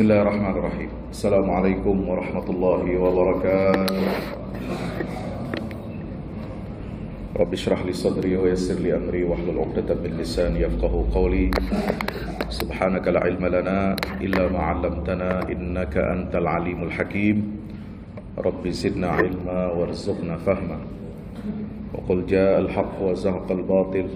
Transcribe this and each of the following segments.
Bismillahirrahmanirrahim. Assalamualaikum warahmatullahi wabarakatuh. Rabbi shrah li sadri wa yassir li amri wahlul 'uqdatam min lisani yafqahu qawli. Subhanaka la ilma lana illa ma 'allamtana innaka antal alimul hakim. Rabbi zidna ilma warzuqna fahma. Wa qul ja'al haqq wa zahaqal batil.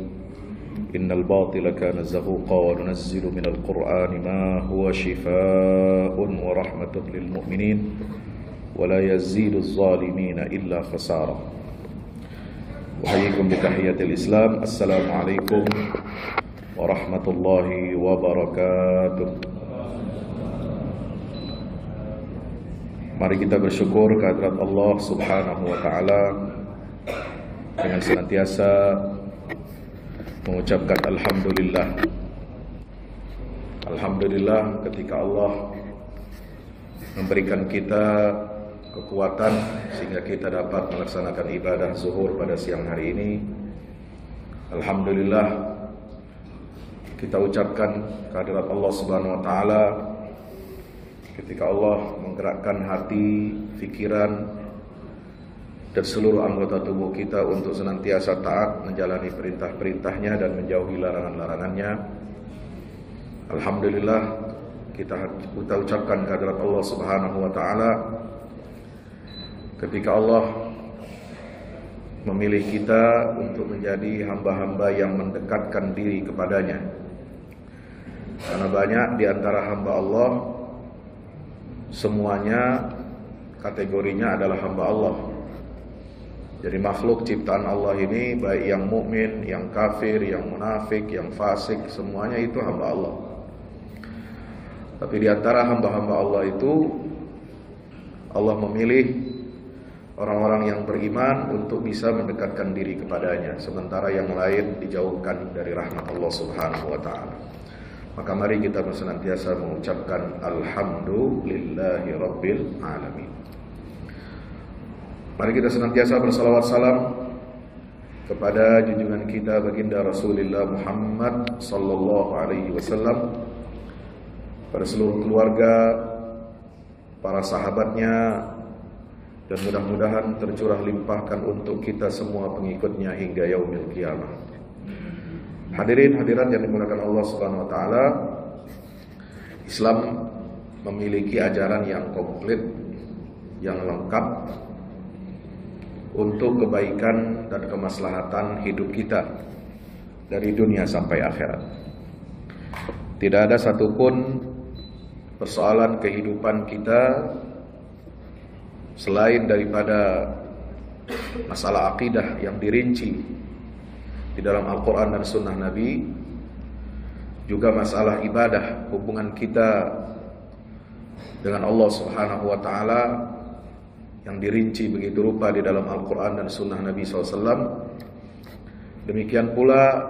Innal batila kana zahuqa wa nunazzilu minal qur'ani ma huwa shifaa'un wa rahmatun lil mu'minin wa la yazidu adh-dhalimina illa khasara. Uhayyikum bi tahiyyatil Islam. Assalamualaikum warahmatullahi wabarakatuh. Mari kita bersyukur kehadirat Allah Subhanahu wa taala dengan senantiasa mengucapkan alhamdulillah. Alhamdulillah ketika Allah memberikan kita kekuatan sehingga kita dapat melaksanakan ibadah zuhur pada siang hari ini. Alhamdulillah kita ucapkan kehadirat Allah Subhanahu wa taala ketika Allah menggerakkan hati, pikiran dan seluruh anggota tubuh kita untuk senantiasa taat menjalani perintah-perintahnya dan menjauhi larangan-larangannya. Alhamdulillah kita ucapkan kehadirat Allah Subhanahu wa taala ketika Allah memilih kita untuk menjadi hamba-hamba yang mendekatkan diri kepadanya. Karena banyak di antara hamba Allah semuanya kategorinya adalah hamba Allah. Jadi makhluk ciptaan Allah ini baik yang mukmin, yang kafir, yang munafik, yang fasik, semuanya itu hamba Allah. Tapi di antara hamba-hamba Allah itu Allah memilih orang-orang yang beriman untuk bisa mendekatkan diri kepadanya, sementara yang lain dijauhkan dari rahmat Allah Subhanahu wa taala. Maka mari kita senantiasa mengucapkan alhamdulillahi rabbil alamin. Mari kita senantiasa bersalawat salam kepada junjungan kita baginda Rasulullah Muhammad sallallahu alaihi wasallam, pada seluruh keluarga, para sahabatnya, dan mudah-mudahan tercurah limpahkan untuk kita semua pengikutnya hingga yaumil qiyamah. Hadirin hadirat yang dimuliakan Allah Subhanahu wa taala, Islam memiliki ajaran yang komplit, yang lengkap untuk kebaikan dan kemaslahatan hidup kita dari dunia sampai akhirat. Tidak ada satupun persoalan kehidupan kita selain daripada masalah akidah yang dirinci di dalam Al-Quran dan Sunnah Nabi, juga masalah ibadah, hubungan kita dengan Allah Subhanahu wa ta'ala yang dirinci begitu rupa di dalam Al-Quran dan Sunnah Nabi SAW. Demikian pula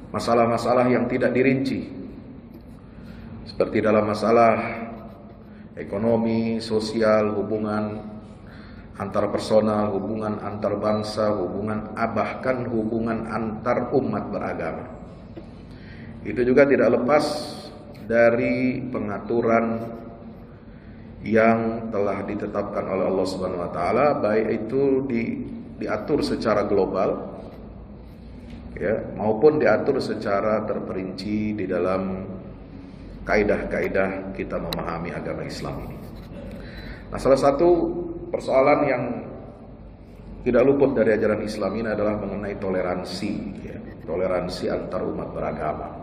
masalah-masalah yang tidak dirinci, seperti dalam masalah ekonomi, sosial, hubungan antar personal, hubungan antar bangsa, bahkan hubungan antar umat beragama. Itu juga tidak lepas dari pengaturan yang telah ditetapkan oleh Allah Subhanahu wa taala, baik itu diatur secara global ya, maupun diatur secara terperinci di dalam kaidah-kaidah kita memahami agama Islam ini. Nah, salah satu persoalan yang tidak luput dari ajaran Islam ini adalah mengenai toleransi ya, toleransi antar umat beragama.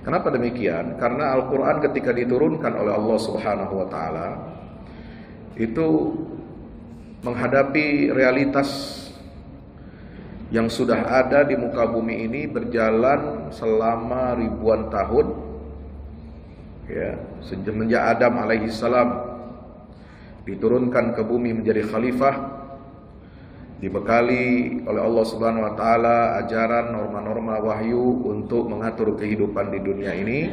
Kenapa demikian? Karena Al-Quran ketika diturunkan oleh Allah Subhanahu wa ta'ala itu menghadapi realitas yang sudah ada di muka bumi ini berjalan selama ribuan tahun ya, semenjak Adam alaihi salam diturunkan ke bumi menjadi khalifah, dibekali oleh Allah Subhanahu wa taala ajaran, norma-norma wahyu untuk mengatur kehidupan di dunia ini.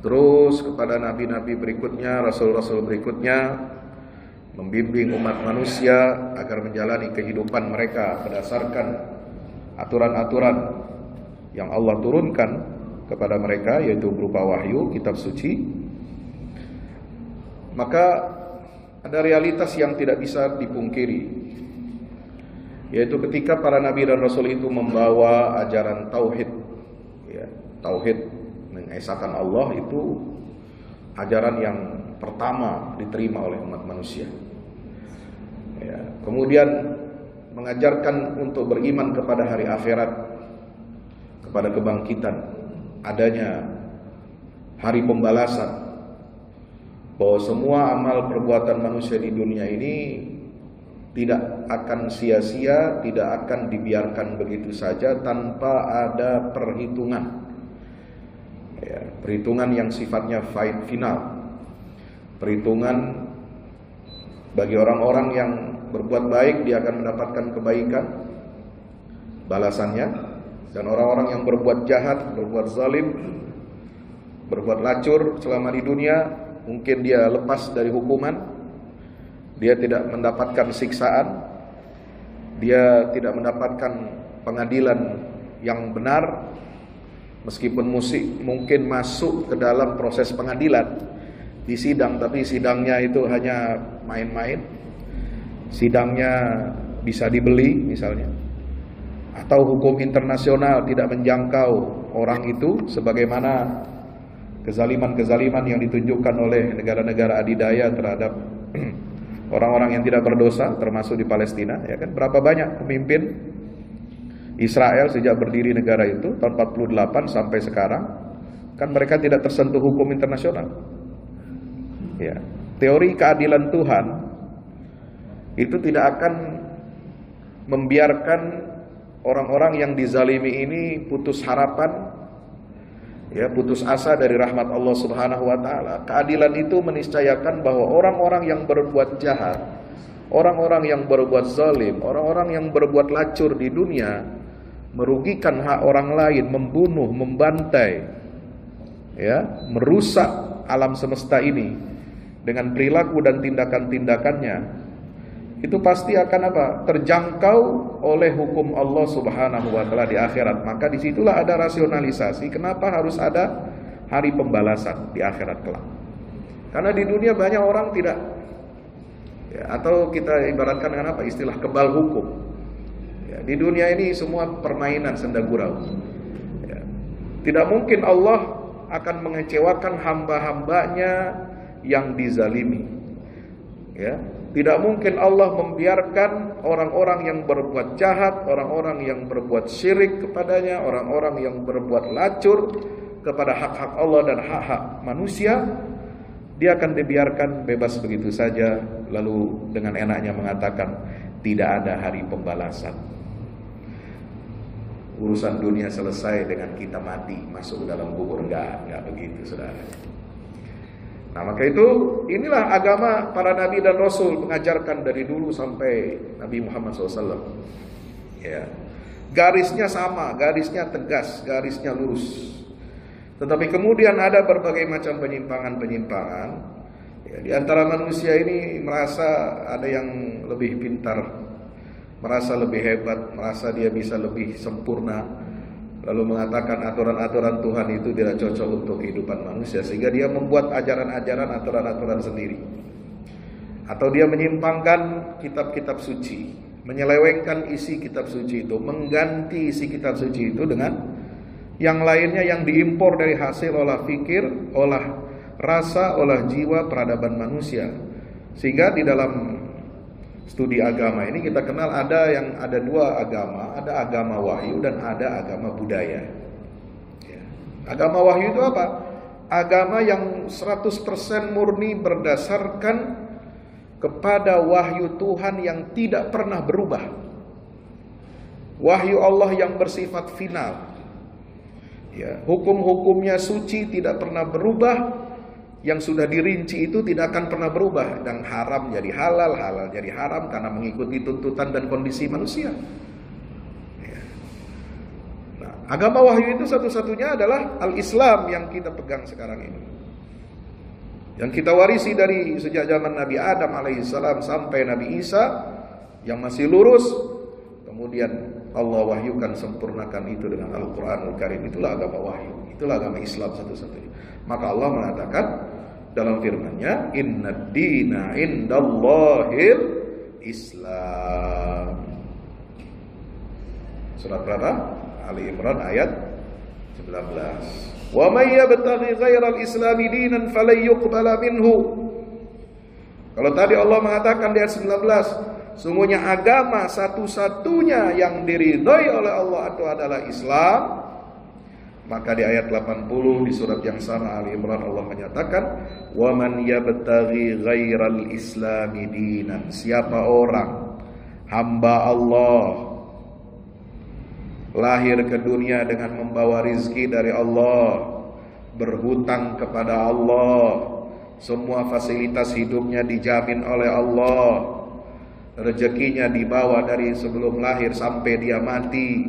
Terus kepada nabi-nabi berikutnya, rasul-rasul berikutnya, membimbing umat manusia agar menjalani kehidupan mereka berdasarkan aturan-aturan yang Allah turunkan kepada mereka, yaitu berupa wahyu, kitab suci, maka ada realitas yang tidak bisa dipungkiri, yaitu ketika para nabi dan rasul itu membawa ajaran tauhid, ya, tauhid mengesahkan Allah, itu ajaran yang pertama diterima oleh umat manusia. Ya, kemudian mengajarkan untuk beriman kepada hari akhirat, kepada kebangkitan, adanya hari pembalasan, bahwa semua amal perbuatan manusia di dunia ini tidak akan sia-sia, tidak akan dibiarkan begitu saja tanpa ada perhitungan, ya, perhitungan yang sifatnya final, perhitungan bagi orang-orang yang berbuat baik dia akan mendapatkan kebaikan balasannya, dan orang-orang yang berbuat jahat, berbuat zalim, berbuat lacur selama di dunia, mungkin dia lepas dari hukuman, dia tidak mendapatkan siksaan, dia tidak mendapatkan pengadilan yang benar, meskipun mungkin masuk ke dalam proses pengadilan di sidang, tapi sidangnya itu hanya main-main, sidangnya bisa dibeli misalnya, atau hukum internasional tidak menjangkau orang itu, sebagaimana kezaliman-kezaliman yang ditunjukkan oleh negara-negara adidaya terhadap orang-orang yang tidak berdosa, termasuk di Palestina. Ya kan, berapa banyak pemimpin Israel sejak berdiri negara itu tahun 48 sampai sekarang, kan mereka tidak tersentuh hukum internasional. Ya, teori keadilan Tuhan itu tidak akan membiarkan orang-orang yang dizalimi ini putus harapan, ya, putus asa dari rahmat Allah Subhanahu wa taala. Keadilan itu meniscayakan bahwa orang-orang yang berbuat jahat, orang-orang yang berbuat zalim, orang-orang yang berbuat lacur di dunia, merugikan hak orang lain, membunuh, membantai, ya, merusak alam semesta ini dengan perilaku dan tindakan-tindakannya, itu pasti akan apa? Terjangkau oleh hukum Allah Subhanahu wa taala di akhirat. Maka disitulah ada rasionalisasi kenapa harus ada hari pembalasan di akhirat kelak. Karena di dunia banyak orang tidak, ya, atau kita ibaratkan dengan apa? Istilah kebal hukum. Ya, di dunia ini semua permainan senda gurau. Ya. Tidak mungkin Allah akan mengecewakan hamba-hambanya yang dizalimi. Ya. Tidak mungkin Allah membiarkan orang-orang yang berbuat jahat, orang-orang yang berbuat syirik kepadanya, orang-orang yang berbuat lacur kepada hak-hak Allah dan hak-hak manusia, dia akan dibiarkan bebas begitu saja, lalu dengan enaknya mengatakan tidak ada hari pembalasan. Urusan dunia selesai dengan kita mati, masuk dalam kubur. Enggak begitu, saudara. Nah, maka itu inilah agama para nabi dan rasul, mengajarkan dari dulu sampai Nabi Muhammad SAW. Ya, garisnya sama, garisnya tegas, garisnya lurus. Tetapi kemudian ada berbagai macam penyimpangan-penyimpangan. Ya, di antara manusia ini merasa ada yang lebih pintar, merasa lebih hebat, merasa dia bisa lebih sempurna, lalu mengatakan aturan-aturan Tuhan itu tidak cocok untuk kehidupan manusia, sehingga dia membuat ajaran-ajaran, aturan-aturan sendiri. Atau dia menyimpangkan kitab-kitab suci, menyelewengkan isi kitab suci itu, mengganti isi kitab suci itu dengan yang lainnya yang diimpor dari hasil olah fikir, olah rasa, olah jiwa peradaban manusia. Sehingga di dalam studi agama ini kita kenal ada dua agama, ada agama wahyu dan ada agama budaya. Ya. Agama wahyu itu apa? Agama yang 100% murni berdasarkan kepada wahyu Tuhan yang tidak pernah berubah. Wahyu Allah yang bersifat final. Ya, hukum-hukumnya suci tidak pernah berubah. Yang sudah dirinci itu tidak akan pernah berubah, dan haram jadi halal, halal jadi haram karena mengikuti tuntutan dan kondisi manusia. Ya. Nah, agama wahyu itu satu-satunya adalah al-Islam yang kita pegang sekarang ini, yang kita warisi dari sejak zaman Nabi Adam alaihissalam sampai Nabi Isa, yang masih lurus. kemudian Allah wahyukan, sempurnakan itu dengan Al-Quranul Karim. Itulah agama wahyu, itulah agama Islam satu-satunya. Maka Allah mengatakan dalam firman-Nya, Innad dina indallahil Islam. Surat berapa? Ali Imran ayat 19. Wa may yabtaghi ghairal islami dinan falan yuqbala minhu. Kalau tadi Allah mengatakan di ayat 19, sungguhnya agama satu-satunya yang diridhoi oleh Allah itu adalah Islam. Maka di ayat 80 di surat yang sama Ali Imran Allah menyatakan, wa man yabtaghi ghairal islami dinan. Siapa orang hamba Allah lahir ke dunia dengan membawa rizki dari Allah, berhutang kepada Allah, semua fasilitas hidupnya dijamin oleh Allah, rezekinya dibawa dari sebelum lahir sampai dia mati,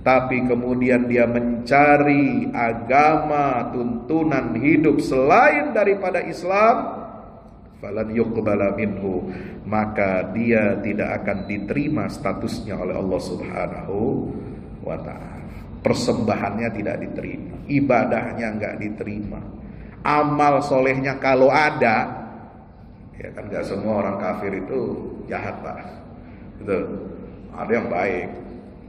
tapi kemudian dia mencari agama tuntunan hidup selain daripada Islam, falan yuqbala minhu, maka dia tidak akan diterima statusnya oleh Allah Subhanahu wa ta'ala. Persembahannya tidak diterima, ibadahnya enggak diterima, amal solehnya kalau ada, ya kan enggak semua orang kafir itu jahat, Pak. Betul. Ada yang baik,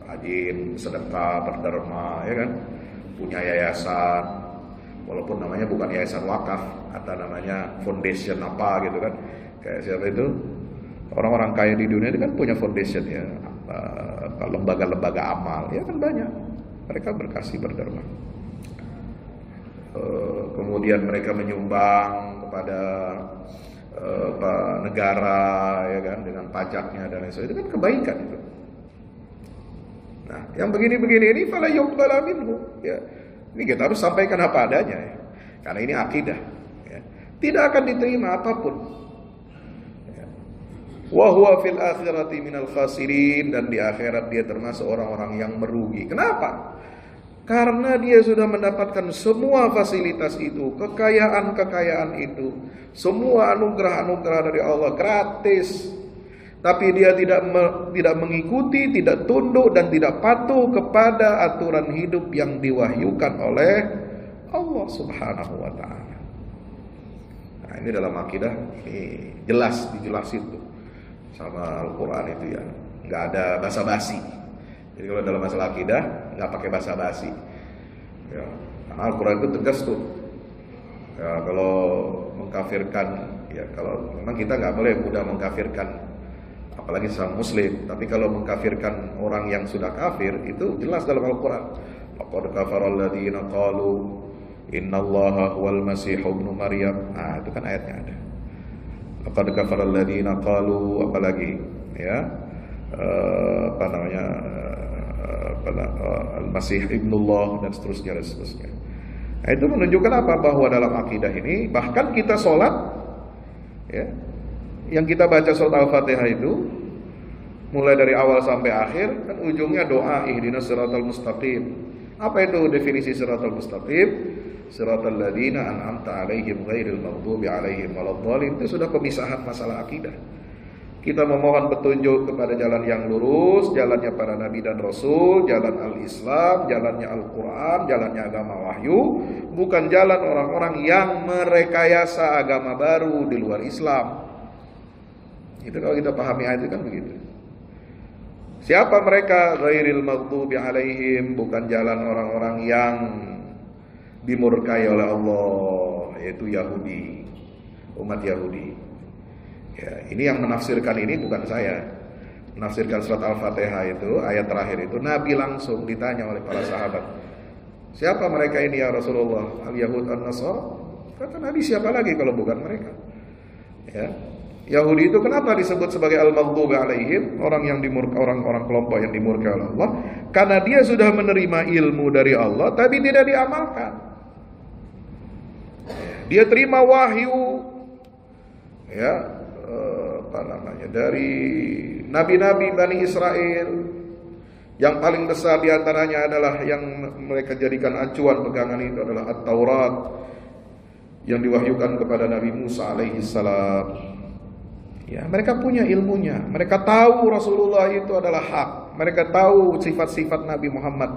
rajin, sedekah, berderma, ya kan, punya yayasan, walaupun namanya bukan yayasan wakaf, atau namanya foundation apa gitu kan. Kayak siapa itu? Orang-orang kaya di dunia itu kan punya foundation ya, lembaga-lembaga amal, ya kan banyak. Mereka berkasih, berderma. Kemudian mereka menyumbang kepada negara, ya kan, dengan pajaknya dan lain sebagainya. Itu kan kebaikan itu. Nah, yang begini-begini ini fala yuqbala minhu, ya. Ini kita harus sampaikan apa adanya ya. Karena ini akidah, ya. Tidak akan diterima apapun. Ya. Wa huwa fil akhirati minal khasirin, dan di akhirat dia termasuk orang-orang yang merugi. Kenapa? Karena dia sudah mendapatkan semua fasilitas itu, kekayaan-kekayaan itu, semua anugerah-anugerah dari Allah gratis. Tapi dia tidak mengikuti, tidak tunduk dan tidak patuh kepada aturan hidup yang diwahyukan oleh Allah Subhanahu wa ta'ala. Nah, ini dalam akidah ini jelas dijelasin tuh sama Al-Qur'an itu ya. Enggak ada basa-basi. Jadi kalau dalam masalah akidah enggak pakai basa-basi. Ya, karena Al-Qur'an itu tegas tuh. Ya, kalau mengkafirkan, ya kalau memang kita enggak boleh mudah mengkafirkan apalagi sama muslim, tapi kalau mengkafirkan orang yang sudah kafir itu jelas dalam Al-Qur'an. Laqad kafara alladziina qalu innallaha huwal masih ibnu Maryam. Nah, itu kan ayatnya ada. Laqad kafara alladziina qalu, apalagi ya, apa namanya, al-masih ibnullah dan seterusnya dan seterusnya. Nah, itu menunjukkan apa? Bahwa dalam akidah ini bahkan kita sholat, ya, yang kita baca surat Al-Fatihah itu mulai dari awal sampai akhir kan ujungnya doa ihdinas siratal mustaqim. Apa itu definisi siratal mustaqim? Siratal ladzina an'amta 'alaihim ghairil maghdubi 'alaihim waladdallin. Itu sudah pemisahan masalah akidah. Kita memohon petunjuk kepada jalan yang lurus, jalannya para nabi dan rasul, jalan al-Islam, jalannya Al-Quran, jalannya agama wahyu, bukan jalan orang-orang yang merekayasa agama baru di luar Islam. Itu kalau kita pahami ayat itu kan begitu. Siapa mereka? Ghairil maghdubi alaihim, bukan jalan orang-orang yang dimurkai oleh Allah, yaitu Yahudi, umat Yahudi. Ya, ini yang menafsirkan ini bukan saya. Menafsirkan surat Al-Fatihah itu, ayat terakhir itu, Nabi langsung ditanya oleh para sahabat, siapa mereka ini ya Rasulullah? Al-Yahud An-Nasara? Kata Nabi, siapa lagi kalau bukan mereka? Ya. Yahudi itu kenapa disebut sebagai al-maghdubi alaihim, orang yang dimurka, orang-orang kelompok yang dimurka oleh Allah? Karena dia sudah menerima ilmu dari Allah tapi tidak diamalkan. Dia terima wahyu, ya, apa namanya, dari nabi-nabi Bani Israel. Yang paling besar diantaranya adalah yang mereka jadikan acuan pegangan itu adalah At-Taurat yang diwahyukan kepada Nabi Musa alaihi salam. Ya, mereka punya ilmunya, mereka tahu Rasulullah itu adalah hak, Mereka tahu sifat-sifat Nabi Muhammad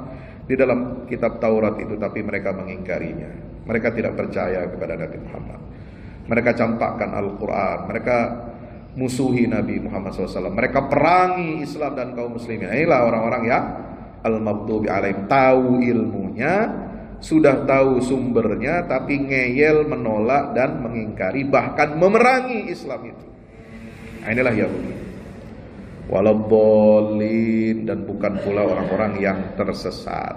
di dalam kitab Taurat itu, tapi mereka mengingkarinya. Mereka tidak percaya kepada Nabi Muhammad. Mereka campakkan Al-Quran. Mereka musuhi Nabi Muhammad SAW. Mereka perangi Islam dan kaum muslimin. Inilah orang-orang yang al-maghdubi alaihim, tahu ilmunya, sudah tahu sumbernya, tapi ngeyel, menolak dan mengingkari, bahkan memerangi Islam itu. Nah, inilah Yahudi. Waladhdallin, dan bukan pula orang-orang yang tersesat.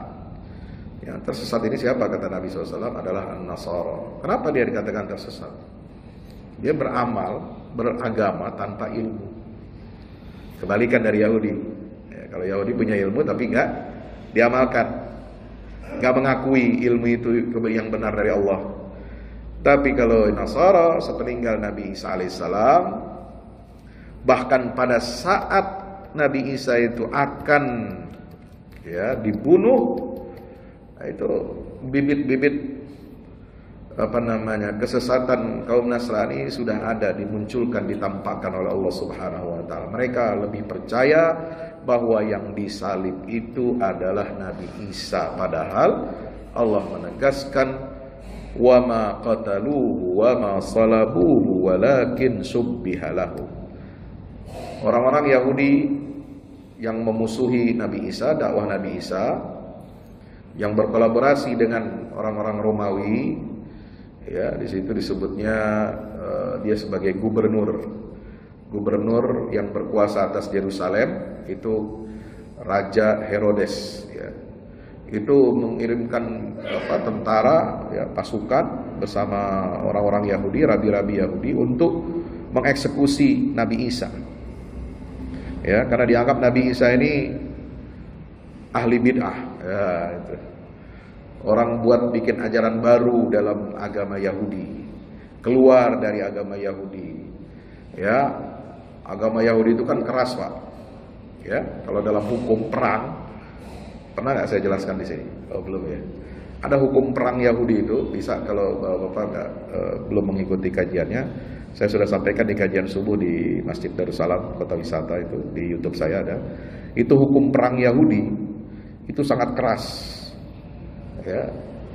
Yang tersesat ini siapa, kata Nabi SAW, adalah An-Nasara. Kenapa dia dikatakan tersesat? Dia beramal, beragama tanpa ilmu. Kebalikan dari Yahudi. Ya, kalau Yahudi punya ilmu tapi nggak diamalkan, nggak mengakui ilmu itu yang benar dari Allah. Tapi kalau Nasara sepeninggal Nabi Isa alaihissalam, bahkan pada saat Nabi Isa itu akan dibunuh, itu bibit-bibit kesesatan kaum Nasrani sudah ada, dimunculkan, ditampakkan oleh Allah Subhanahu wa taala. Mereka lebih percaya bahwa yang disalib itu adalah Nabi Isa, padahal Allah menegaskan wa ma qataluhu wa ma salabuhu walakin subbiha lahum. Orang-orang Yahudi yang memusuhi Nabi Isa, dakwah Nabi Isa, yang berkolaborasi dengan orang-orang Romawi, di situ disebutnya dia sebagai gubernur yang berkuasa atas Yerusalem, itu Raja Herodes. Itu mengirimkan tentara, pasukan bersama orang-orang Yahudi, rabi-rabi Yahudi, untuk mengeksekusi Nabi Isa. Karena dianggap Nabi Isa ini ahli bid'ah. Itu. Orang buat bikin ajaran baru dalam agama Yahudi, keluar dari agama Yahudi. Agama Yahudi itu kan keras, Pak. Kalau dalam hukum perang, pernah nggak saya jelaskan di sini? Oh, belum ya. Ada hukum perang Yahudi itu, bisa kalau Bapak belum mengikuti kajiannya, saya sudah sampaikan di kajian subuh di Masjid Darussalam Kota Wisata, itu di YouTube saya ada. Itu hukum perang Yahudi itu sangat keras.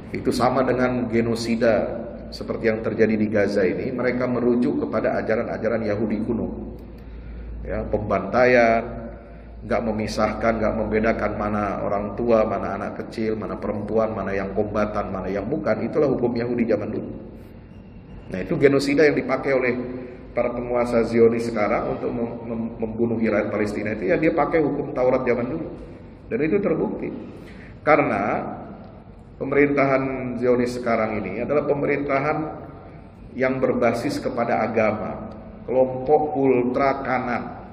Itu sama dengan genosida seperti yang terjadi di Gaza ini. Mereka merujuk kepada ajaran-ajaran Yahudi kuno. Pembantaian, nggak memisahkan, nggak membedakan mana orang tua, mana anak kecil, mana perempuan, mana yang kombatan, mana yang bukan. Itulah hukum Yahudi zaman dulu. Nah, itu genosida yang dipakai oleh para penguasa Zionis sekarang untuk membunuh rakyat Palestina itu, dia pakai hukum Taurat zaman dulu. Dan itu terbukti. Karena pemerintahan Zionis sekarang ini adalah pemerintahan yang berbasis kepada agama. Kelompok ultra kanan.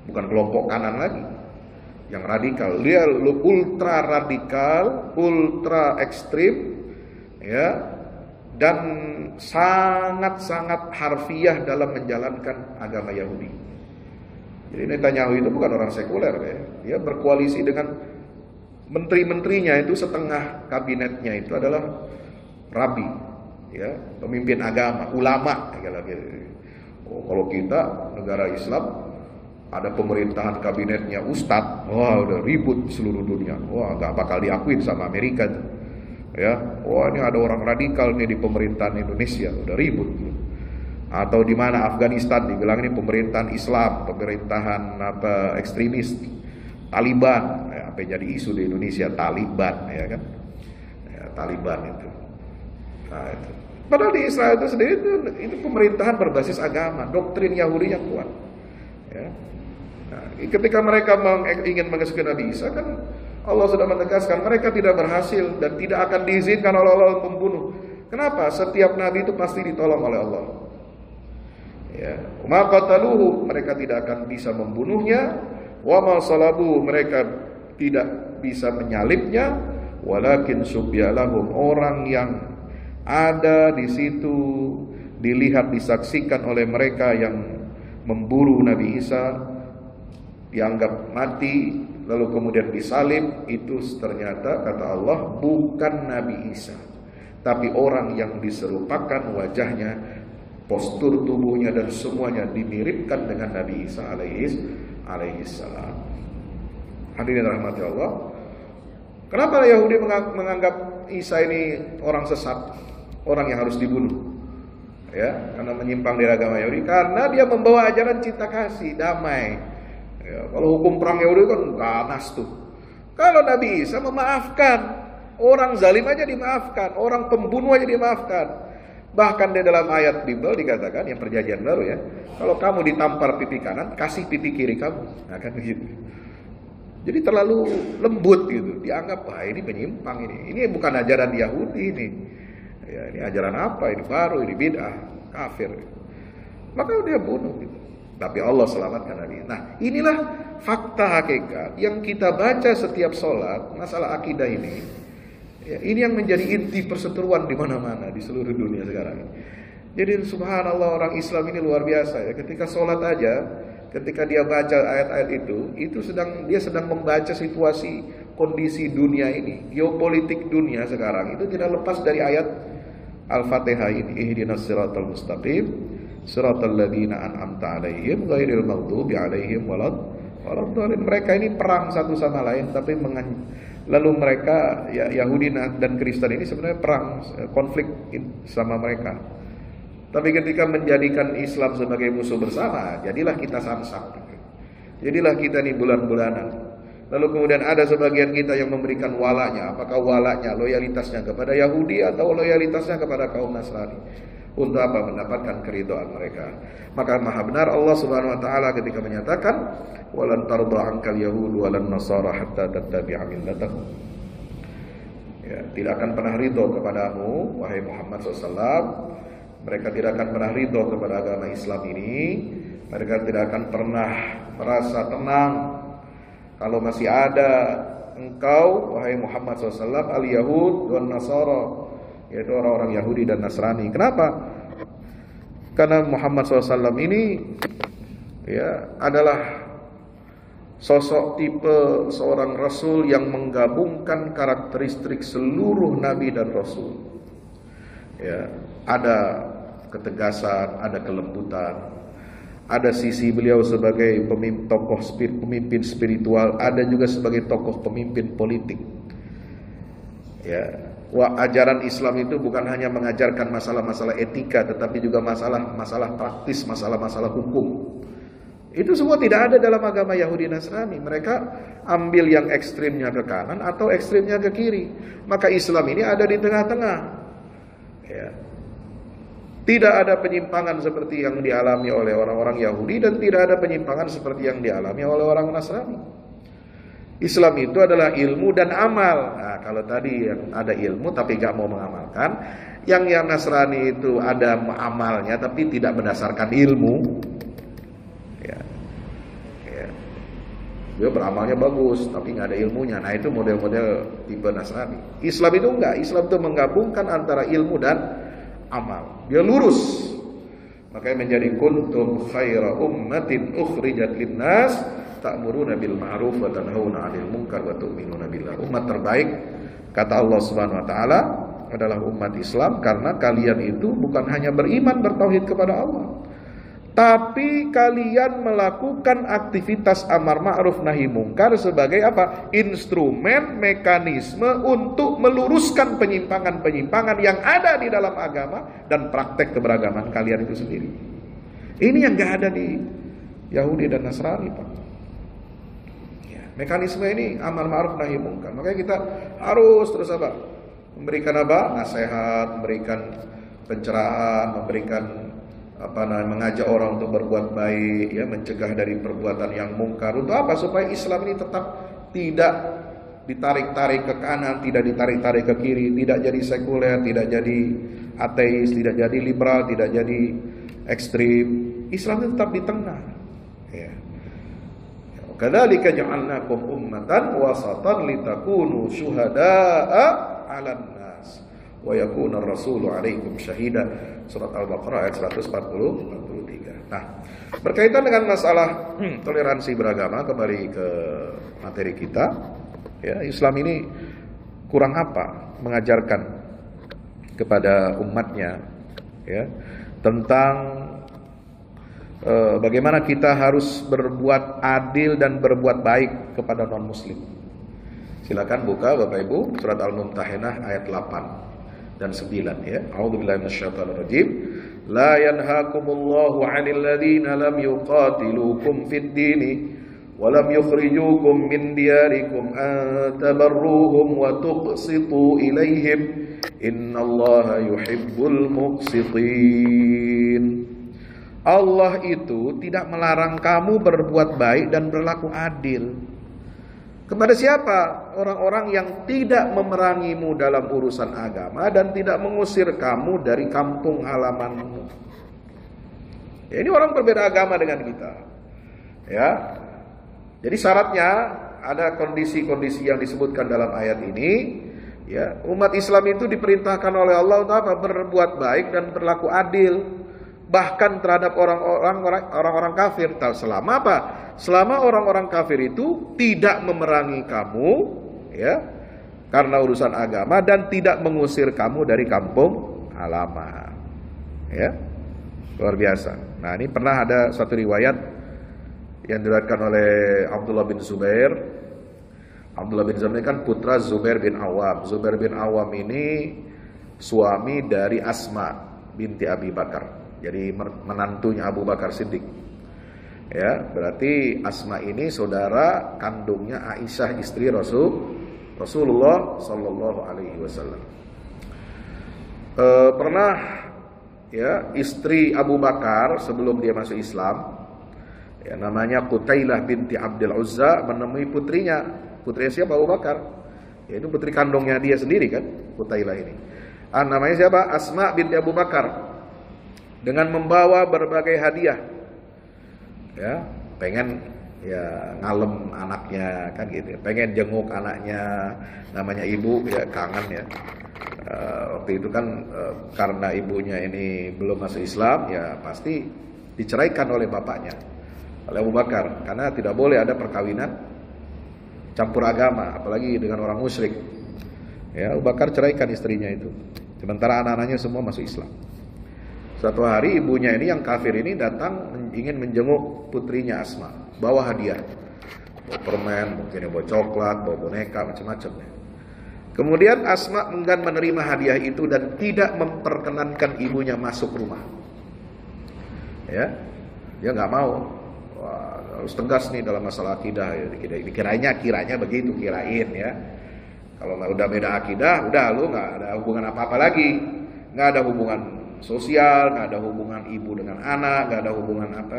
Bukan kelompok kanan lagi. Yang radikal. Dia ultra radikal, ultra ekstrim, dan sangat-sangat harfiah dalam menjalankan agama Yahudi. Jadi Netanyahu itu bukan orang sekuler, dia berkoalisi dengan menteri-menterinya, itu setengah kabinetnya itu adalah rabi, pemimpin agama, ulama. Kalau kita negara Islam ada pemerintahan kabinetnya ustadz, udah ribut seluruh dunia, nggak bakal diakuin sama Amerika tuh. Ini ada orang radikal nih di pemerintahan Indonesia, udah ribut. Atau di mana Afghanistan dibilang ini pemerintahan Islam, pemerintahan ekstremis, Taliban. Apa yang jadi isu di Indonesia, Taliban, Taliban itu. Nah, itu. Padahal di Israel itu sendiri itu pemerintahan berbasis agama, doktrin Yahudi yang kuat. Nah, ketika mereka ingin mengeksekusi Nabi Isa, kan Allah sudah menegaskan mereka tidak berhasil dan tidak akan diizinkan oleh Allah membunuh. Kenapa? Setiap nabi itu pasti ditolong oleh Allah. Ma qataluhu, mereka tidak akan bisa membunuhnya. Wa ma salabu, mereka tidak bisa menyalibnya. Walakin subbiha lahum, orang yang ada di situ dilihat, disaksikan oleh mereka yang memburu Nabi Isa, dianggap mati, lalu kemudian disalib. Itu ternyata kata Allah bukan Nabi Isa, tapi orang yang diserupakan wajahnya, postur tubuhnya dan semuanya dimiripkan dengan Nabi Isa alaihi salam. Hadirin rahmati Allah. Kenapa Yahudi menganggap Isa ini orang sesat, orang yang harus dibunuh? Ya, karena menyimpang dari agama Yahudi. Karena dia membawa ajaran cinta kasih, damai. Ya, kalau hukum perang Yahudi kan ganas tuh. Kalau Nabi Isa memaafkan, orang zalim aja dimaafkan, orang pembunuh aja dimaafkan. Bahkan di dalam ayat Bible dikatakan, yang perjanjian baru ya, kalau kamu ditampar pipi kanan, kasih pipi kiri kamu. Nah kan begitu. Jadi terlalu lembut gitu, dianggap wah ini penyimpang ini. Ini bukan ajaran Yahudi ini. Ya, ini ajaran apa? Ini baru, ini bid'ah, kafir. Maka dia bunuh gitu. Tapi Allah selamatkan Nabi. Nah, inilah fakta hakikat yang kita baca setiap sholat, masalah akidah ini. Ya, ini yang menjadi inti perseteruan di mana-mana di seluruh dunia sekarang. Jadi subhanallah, orang Islam ini luar biasa ya. Ketika sholat aja, ketika dia baca ayat-ayat itu dia sedang membaca situasi kondisi dunia ini, geopolitik dunia sekarang itu tidak lepas dari ayat Al-Fatihah ini. Ihdinas siratal mustaqim, siratal ladzina an'amta 'alaihim ghairil maghdubi 'alaihim waladdallin. Mereka ini perang satu sama lain, tapi lalu mereka ya, Yahudi dan Kristen ini sebenarnya perang, konflik sama mereka. Tapi ketika menjadikan Islam sebagai musuh bersama, jadilah kita samsak. Jadilah kita nih bulan-bulanan. Lalu kemudian ada sebagian kita yang memberikan walanya. Apakah walanya, loyalitasnya kepada Yahudi atau loyalitasnya kepada kaum Nasrani? Untuk apa? Mendapatkan keridhaan mereka. Maka maha benar Allah Subhanahu wa taala ketika menyatakan, "Walan tarda 'ankal yahud walan nasara hatta tattabi'a millatahum." Ya, tidak akan pernah ridho kepadamu wahai Muhammad SAW. Mereka tidak akan pernah ridho kepada agama Islam ini. Mereka tidak akan pernah merasa tenang kalau masih ada engkau wahai Muhammad SAW al-Yahud dan Nasara, yaitu orang-orang Yahudi dan Nasrani. Kenapa? Karena Muhammad SAW ini ya adalah sosok tipe seorang Rasul yang menggabungkan karakteristik seluruh Nabi dan Rasul. Ya, ada ketegasan, ada kelembutan, ada sisi beliau sebagai pemimpin spiritual, ada juga sebagai tokoh pemimpin politik. Ya, ajaran Islam itu bukan hanya mengajarkan masalah-masalah etika, tetapi juga masalah praktis, masalah-masalah hukum. Itu semua tidak ada dalam agama Yahudi Nasrani. Mereka ambil yang ekstrimnya ke kanan atau ekstrimnya ke kiri. Maka Islam ini ada di tengah-tengah. Ya. Tidak ada penyimpangan seperti yang dialami oleh orang-orang Yahudi dan tidak ada penyimpangan seperti yang dialami oleh orang Nasrani. Islam itu adalah ilmu dan amal. Nah, kalau tadi yang ada ilmu tapi gak mau mengamalkan, yang Nasrani itu ada amalnya tapi tidak berdasarkan ilmu. Ya. Dia beramalnya bagus tapi gak ada ilmunya. Nah, itu model-model tipe Nasrani. Islam itu enggak. Islam itu menggabungkan antara ilmu dan amal. Dia lurus. Makanya menjadi kuntum khaira ummatin ukhrijat linnas ta'muruna bil ma'ruf wa tanhauna 'anil munkar wa tu'minuna billah. Umat terbaik kata Allah Subhanahu wa taala adalah umat Islam karena kalian itu bukan hanya beriman bertauhid kepada Allah, tapi kalian melakukan aktivitas amar ma'ruf nahi mungkar sebagai apa? Instrumen, mekanisme untuk meluruskan penyimpangan-penyimpangan yang ada di dalam agama dan praktek keberagaman kalian itu sendiri. Ini yang gak ada di Yahudi dan Nasrani, Pak. Ya, mekanisme ini amar ma'ruf nahi mungkar. Makanya kita harus terus apa? Memberikan apa? Nasihat, memberikan pencerahan, memberikan mengajak orang untuk berbuat baik, ya, mencegah dari perbuatan yang mungkar. Untuk apa? Supaya Islam ini tetap tidak ditarik-tarik ke kanan, tidak ditarik-tarik ke kiri, tidak jadi sekuler, tidak jadi ateis, tidak jadi liberal, tidak jadi ekstrim. Islam itu tetap di tengah. Ya. Kadzalika ja'alnakum ummatan wasatan litakunu syuhada'a 'alan nas wa yakuna ar-rasulu 'alaikum syahida. Surat Al-Baqarah ayat 143. Nah, berkaitan dengan masalah toleransi beragama, kembali ke materi kita. Ya, Islam ini kurang apa mengajarkan kepada umatnya, ya, tentang bagaimana kita harus berbuat adil dan berbuat baik kepada non-muslim. Silakan buka Bapak Ibu surat Al-Mumtahinah ayat 8 dan 9 ya. A'udzubillahi minasyaitonirrajim. La yanhaakumullahu 'anil ladzina lam yuqatilukum fid dini wa lam yukhrijukum min diyarikum an tabarruhum wa tuqsitu ilaihim innallaha yuhibbul muqsitin. Allah itu tidak melarang kamu berbuat baik dan berlaku adil. Kepada siapa? Orang-orang yang tidak memerangimu dalam urusan agama dan tidak mengusir kamu dari kampung halamanmu. Ya, ini orang berbeda agama dengan kita. Ya. Jadi syaratnya ada kondisi-kondisi yang disebutkan dalam ayat ini. Ya, umat Islam itu diperintahkan oleh Allah untuk apa? Berbuat baik dan berlaku adil. Bahkan terhadap orang-orang kafir. Selama apa? Selama orang-orang kafir itu tidak memerangi kamu, ya, karena urusan agama dan tidak mengusir kamu dari kampung halaman, ya, luar biasa. Nah, ini pernah ada suatu riwayat yang diriwayatkan oleh Abdullah bin Zubair. Abdullah bin Zubair ini kan putra Zubair bin Awam. Zubair bin Awam ini suami dari Asma binti Abi Bakar. Jadi menantunya Abu Bakar Siddiq. Ya, berarti Asma ini saudara kandungnya Aisyah istri Rasulullah sallallahu alaihi wasallam. Pernah ya istri Abu Bakar sebelum dia masuk Islam, ya, namanya Qutailah binti Abdul Uzza menemui putrinya. Putrinya siapa? Abu Bakar. Ya, itu putri kandungnya dia sendiri kan, Qutailah ini. Namanya siapa? Asma binti Abu Bakar. Dengan membawa berbagai hadiah, ya, pengen ya ngalem anaknya kan gitu, pengen jenguk anaknya, namanya ibu ya kangen ya. Waktu itu kan karena ibunya ini belum masuk Islam, ya pasti diceraikan oleh bapaknya, oleh Abu Bakar, karena tidak boleh ada perkawinan campur agama, apalagi dengan orang musyrik. Ya, Abu Bakar ceraikan istrinya itu, sementara anak-anaknya semua masuk Islam. Suatu hari ibunya ini yang kafir ini datang ingin menjenguk putrinya Asma, bawa hadiah, bawa permen, mungkin bawa coklat, bawa boneka, macam-macam. Kemudian Asma enggan menerima hadiah itu dan tidak memperkenankan ibunya masuk rumah. Ya, dia nggak mau. Wah, harus tegas nih dalam masalah akidah. Ya. Kiranya begitu, kirain ya. Kalau udah beda akidah, udah lu nggak ada hubungan apa-apa lagi, nggak ada hubungan sosial, nggak ada hubungan ibu dengan anak, nggak ada hubungan apa,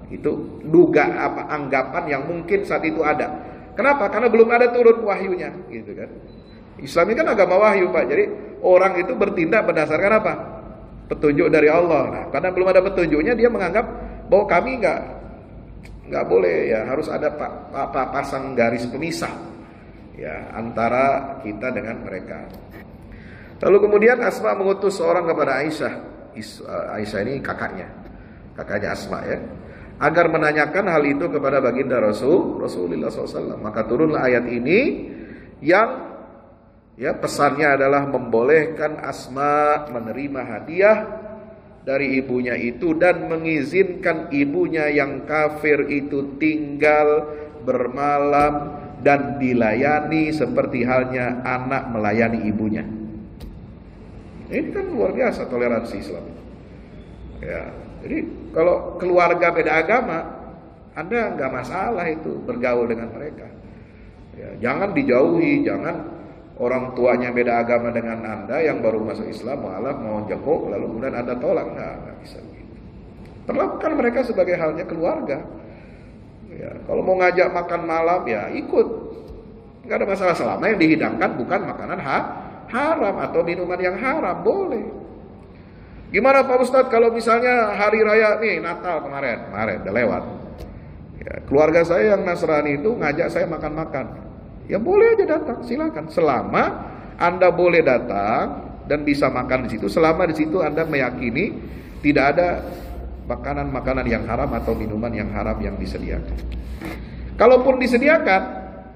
itu duga apa anggapan yang mungkin saat itu ada. Kenapa? Karena belum ada turun wahyunya, gitu kan. Islam ini kan agama wahyu, Pak. Jadi orang itu bertindak berdasarkan apa? Petunjuk dari Allah. Nah, karena belum ada petunjuknya, dia menganggap bahwa kami nggak boleh ya, harus ada pasang garis pemisah ya antara kita dengan mereka. Lalu kemudian Asma mengutus seorang kepada Aisyah. Aisyah ini kakaknya Asma ya, agar menanyakan hal itu kepada baginda Rasulullah SAW. Maka turunlah ayat ini yang ya pesannya adalah membolehkan Asma menerima hadiah dari ibunya itu dan mengizinkan ibunya yang kafir itu tinggal bermalam dan dilayani seperti halnya anak melayani ibunya. Ini kan luar biasa toleransi Islam. Ya, jadi kalau keluarga beda agama, Anda nggak masalah itu bergaul dengan mereka. Ya, jangan dijauhi, jangan orang tuanya beda agama dengan Anda yang baru masuk Islam, malah mau jenguk lalu kemudian Anda tolak, nggak bisa begitu. Perlakukan mereka sebagai halnya keluarga. Ya, kalau mau ngajak makan malam ya ikut, nggak ada masalah selama yang dihidangkan bukan makanan haram atau minuman yang haram, boleh. Gimana Pak Ustadz kalau misalnya hari raya nih Natal kemarin udah lewat ya, keluarga saya yang Nasrani itu ngajak saya makan-makan, ya boleh aja datang, silakan, selama Anda boleh datang dan bisa makan di situ, selama di situ Anda meyakini tidak ada makanan-makanan yang haram atau minuman yang haram yang disediakan. Kalaupun disediakan,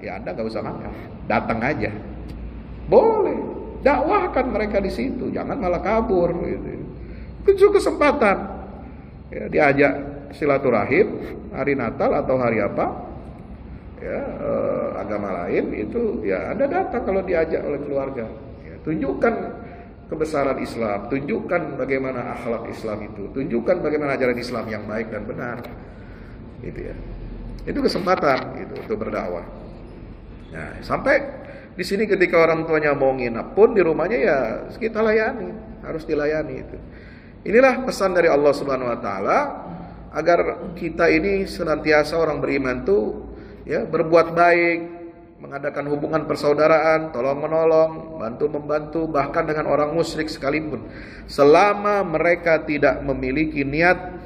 ya Anda nggak usah makan, datang aja, boleh. Dakwahkan mereka di situ, jangan malah kabur gitu. Itu kesempatan. ya, diajak silaturahim hari Natal atau hari apa, ya, agama lain itu ya Anda datang kalau diajak oleh keluarga. Ya, tunjukkan kebesaran Islam, tunjukkan bagaimana akhlak Islam itu, tunjukkan bagaimana ajaran Islam yang baik dan benar, gitu ya. Itu kesempatan itu untuk berdakwah. Nah, sampai di sini ketika orang tuanya mau nginap pun di rumahnya ya kita layani, harus dilayani itu. Inilah pesan dari Allah Subhanahu wa taala agar kita ini senantiasa orang beriman tuh ya berbuat baik, mengadakan hubungan persaudaraan, tolong menolong, bantu membantu bahkan dengan orang musyrik sekalipun, selama mereka tidak memiliki niat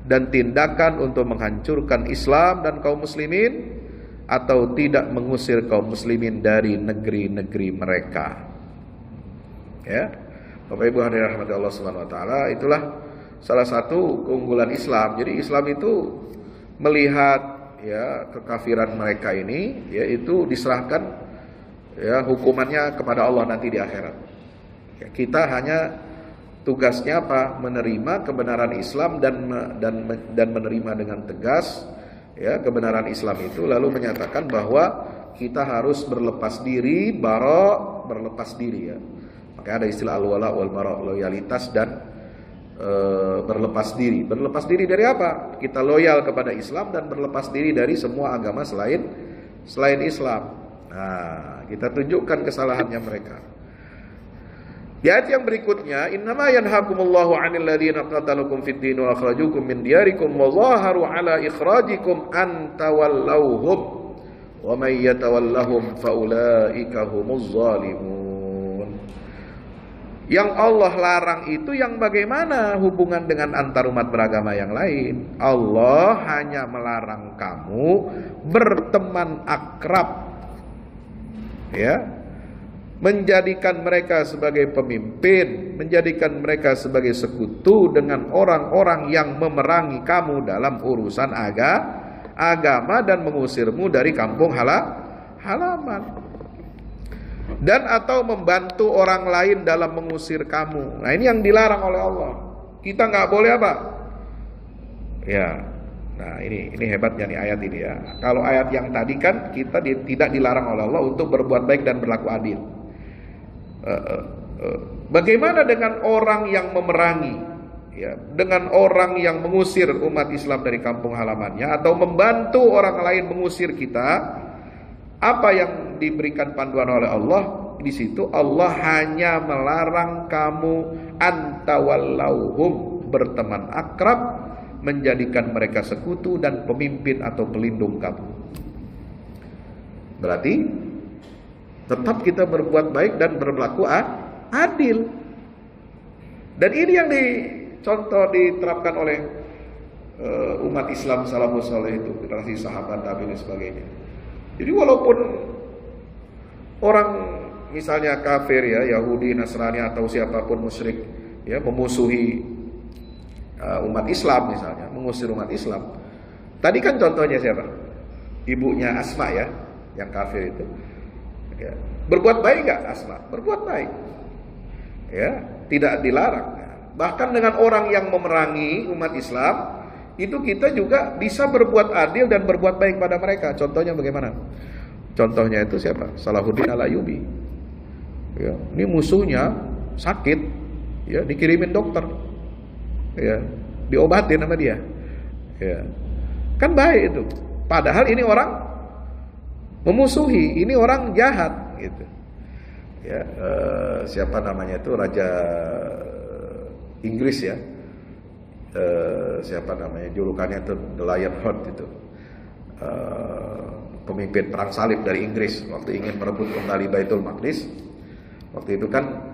dan tindakan untuk menghancurkan Islam dan kaum muslimin atau tidak mengusir kaum muslimin dari negeri-negeri mereka. Ya. Bapak Ibu hadirin rahmati Allah Subhanahu wa taala, itulah salah satu keunggulan Islam. Jadi Islam itu melihat ya kekafiran mereka ini yaitu diserahkan ya hukumannya kepada Allah nanti di akhirat. Ya, kita hanya tugasnya apa? Menerima kebenaran Islam dan menerima dengan tegas ya kebenaran Islam itu, lalu menyatakan bahwa kita harus berlepas diri, berlepas diri ya. Maka ada istilah al-wala wal bara, loyalitas dan berlepas diri. Berlepas diri dari apa? Kita loyal kepada Islam dan berlepas diri dari semua agama selain Islam. Nah, kita tunjukkan kesalahannya mereka. Di ayat yang berikutnya, innama yanhakumullahu 'anil ladzina qatalukum fid din wa akhrajukum min diyarikum wa zaharu 'ala ikhrajikum an tawallawhum wa may yatawallahum faulaika humuz zalimun. Yang Allah larang itu yang bagaimana hubungan dengan antar umat beragama yang lain. Allah hanya melarang kamu berteman akrab, ya, menjadikan mereka sebagai pemimpin, menjadikan mereka sebagai sekutu dengan orang-orang yang memerangi kamu dalam urusan agama dan mengusirmu dari kampung halaman. Dan atau membantu orang lain dalam mengusir kamu. Nah, ini yang dilarang oleh Allah. Kita nggak boleh apa? Ya. Nah, ini hebatnya nih ayat ini ya. Kalau ayat yang tadi kan kita tidak dilarang oleh Allah untuk berbuat baik dan berlaku adil. Bagaimana dengan orang yang memerangi, ya, dengan orang yang mengusir umat Islam dari kampung halamannya atau membantu orang lain mengusir kita? Apa yang diberikan panduan oleh Allah di situ? Allah hanya melarang kamu antawallauhum, berteman akrab, menjadikan mereka sekutu dan pemimpin atau pelindung kamu. Berarti tetap kita berbuat baik dan berlaku adil. Dan ini yang dicontoh diterapkan oleh umat Islam salafus saleh itu, generasi sahabat Nabi dan sebagainya. Jadi walaupun orang misalnya kafir ya, Yahudi, Nasrani atau siapapun musyrik ya memusuhi umat Islam misalnya, mengusir umat Islam. Tadi kan contohnya siapa? Ibunya Asma ya, yang kafir itu. Ya. Berbuat baik enggak Asma? Berbuat baik. Ya, tidak dilarang. Bahkan dengan orang yang memerangi umat Islam, itu kita juga bisa berbuat adil dan berbuat baik pada mereka. Contohnya bagaimana? Contohnya itu siapa? Salahuddin Al-Ayyubi. Ya, ini musuhnya sakit, ya dikirimin dokter, ya diobatin sama dia. Ya, kan baik itu. Padahal ini orang memusuhi, ini orang jahat, gitu. Ya, siapa namanya itu Raja Inggris ya. Siapa namanya, julukannya itu The Lionheart itu, pemimpin perang salib dari Inggris waktu ingin merebut kembali Baitul Maqdis. Waktu itu kan